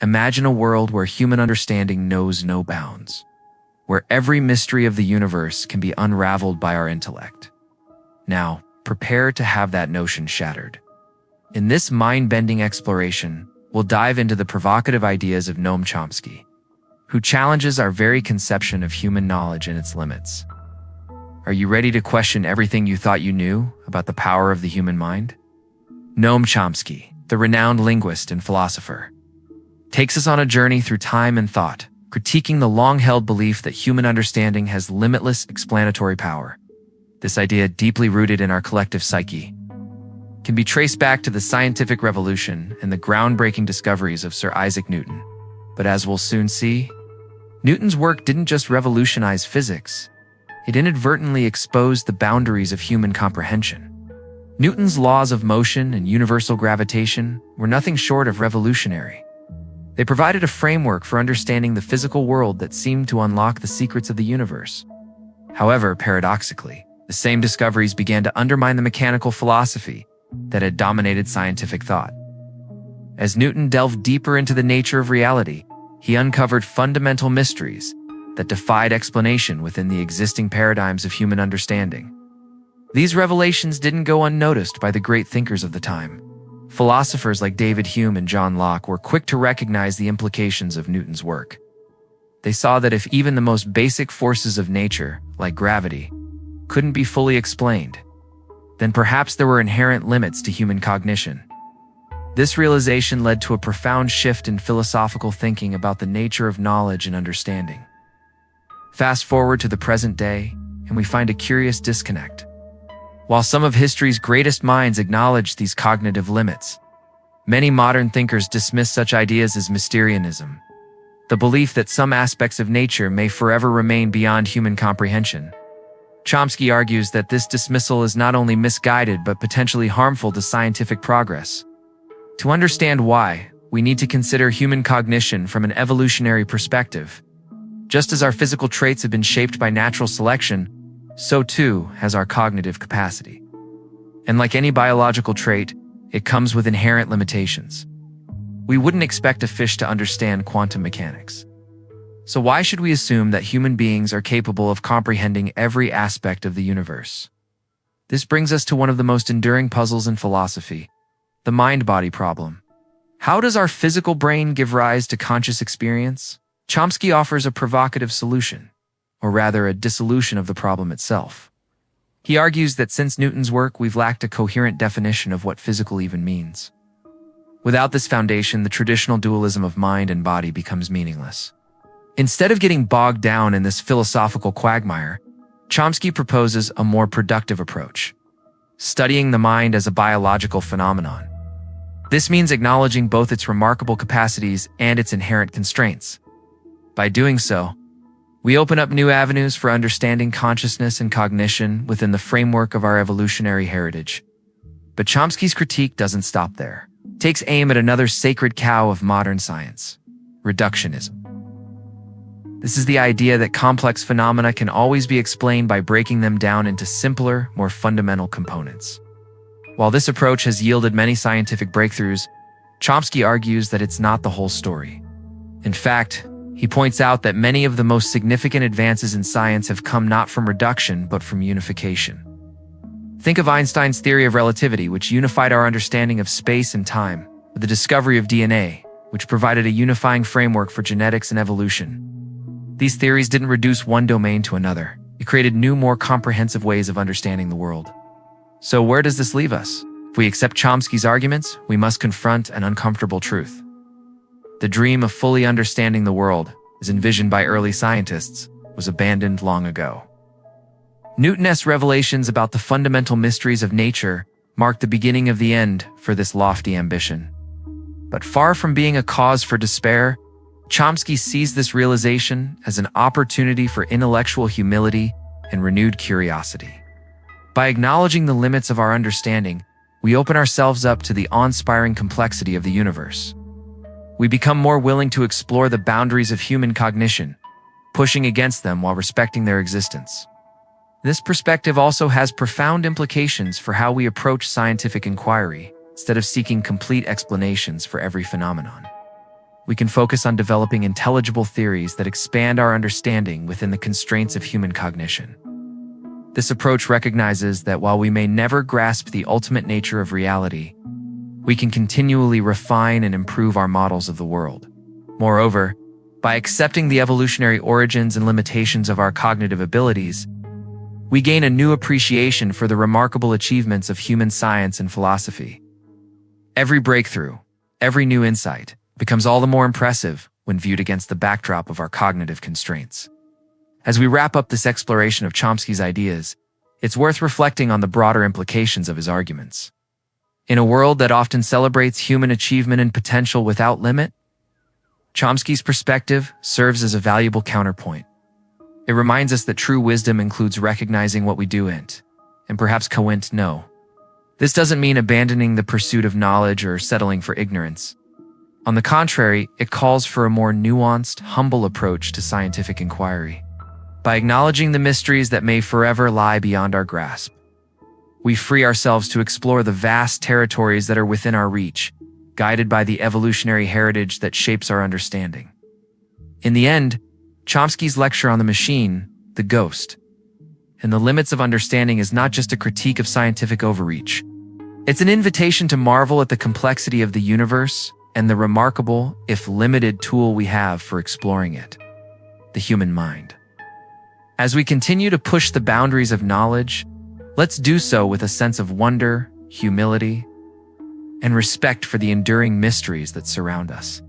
Imagine a world where human understanding knows no bounds, where every mystery of the universe can be unraveled by our intellect. Now, prepare to have that notion shattered. In this mind-bending exploration, we'll dive into the provocative ideas of Noam Chomsky, who challenges our very conception of human knowledge and its limits. Are you ready to question everything you thought you knew about the power of the human mind? Noam Chomsky, the renowned linguist and philosopher, takes us on a journey through time and thought, critiquing the long-held belief that human understanding has limitless explanatory power. This idea, deeply rooted in our collective psyche, can be traced back to the scientific revolution and the groundbreaking discoveries of Sir Isaac Newton. But as we'll soon see, Newton's work didn't just revolutionize physics, it inadvertently exposed the boundaries of human comprehension. Newton's laws of motion and universal gravitation were nothing short of revolutionary. They provided a framework for understanding the physical world that seemed to unlock the secrets of the universe. However, paradoxically, the same discoveries began to undermine the mechanical philosophy that had dominated scientific thought. As Newton delved deeper into the nature of reality, he uncovered fundamental mysteries that defied explanation within the existing paradigms of human understanding. These revelations didn't go unnoticed by the great thinkers of the time. Philosophers like David Hume and John Locke were quick to recognize the implications of Newton's work. They saw that if even the most basic forces of nature, like gravity, couldn't be fully explained, then perhaps there were inherent limits to human cognition. This realization led to a profound shift in philosophical thinking about the nature of knowledge and understanding. Fast forward to the present day, and we find a curious disconnect. While some of history's greatest minds acknowledge these cognitive limits, many modern thinkers dismiss such ideas as Mysterianism, the belief that some aspects of nature may forever remain beyond human comprehension. Chomsky argues that this dismissal is not only misguided but potentially harmful to scientific progress. To understand why, we need to consider human cognition from an evolutionary perspective. Just as our physical traits have been shaped by natural selection, so too has our cognitive capacity. And like any biological trait, it comes with inherent limitations. We wouldn't expect a fish to understand quantum mechanics. So why should we assume that human beings are capable of comprehending every aspect of the universe? This brings us to one of the most enduring puzzles in philosophy, the mind-body problem. How does our physical brain give rise to conscious experience? Chomsky offers a provocative solution, or rather a dissolution of the problem itself. He argues that since Newton's work, we've lacked a coherent definition of what physical even means. Without this foundation, the traditional dualism of mind and body becomes meaningless. Instead of getting bogged down in this philosophical quagmire, Chomsky proposes a more productive approach, studying the mind as a biological phenomenon. This means acknowledging both its remarkable capacities and its inherent constraints. By doing so, we open up new avenues for understanding consciousness and cognition within the framework of our evolutionary heritage. But Chomsky's critique doesn't stop there. It takes aim at another sacred cow of modern science: reductionism. This is the idea that complex phenomena can always be explained by breaking them down into simpler, more fundamental components. While this approach has yielded many scientific breakthroughs, Chomsky argues that it's not the whole story. In fact, he points out that many of the most significant advances in science have come not from reduction, but from unification. Think of Einstein's theory of relativity, which unified our understanding of space and time, with the discovery of DNA, which provided a unifying framework for genetics and evolution. These theories didn't reduce one domain to another. It created new, more comprehensive ways of understanding the world. So where does this leave us? If we accept Chomsky's arguments, we must confront an uncomfortable truth. The dream of fully understanding the world, as envisioned by early scientists, was abandoned long ago. Newton's revelations about the fundamental mysteries of nature marked the beginning of the end for this lofty ambition. But far from being a cause for despair, Chomsky sees this realization as an opportunity for intellectual humility and renewed curiosity. By acknowledging the limits of our understanding, we open ourselves up to the awe-inspiring complexity of the universe. We become more willing to explore the boundaries of human cognition, pushing against them while respecting their existence. This perspective also has profound implications for how we approach scientific inquiry, instead of seeking complete explanations for every phenomenon. we can focus on developing intelligible theories that expand our understanding within the constraints of human cognition. This approach recognizes that while we may never grasp the ultimate nature of reality, we can continually refine and improve our models of the world. Moreover, by accepting the evolutionary origins and limitations of our cognitive abilities, we gain a new appreciation for the remarkable achievements of human science and philosophy. Every breakthrough, every new insight, becomes all the more impressive when viewed against the backdrop of our cognitive constraints. As we wrap up this exploration of Chomsky's ideas, it's worth reflecting on the broader implications of his arguments. In a world that often celebrates human achievement and potential without limit, Chomsky's perspective serves as a valuable counterpoint. It reminds us that true wisdom includes recognizing what we do and perhaps can't know. This doesn't mean abandoning the pursuit of knowledge or settling for ignorance. On the contrary, it calls for a more nuanced, humble approach to scientific inquiry. By acknowledging the mysteries that may forever lie beyond our grasp, we free ourselves to explore the vast territories that are within our reach, guided by the evolutionary heritage that shapes our understanding. In the end, Chomsky's lecture on the machine, the ghost, and the limits of understanding is not just a critique of scientific overreach. It's an invitation to marvel at the complexity of the universe and the remarkable, if limited, tool we have for exploring it, the human mind. As we continue to push the boundaries of knowledge, let's do so with a sense of wonder, humility, and respect for the enduring mysteries that surround us.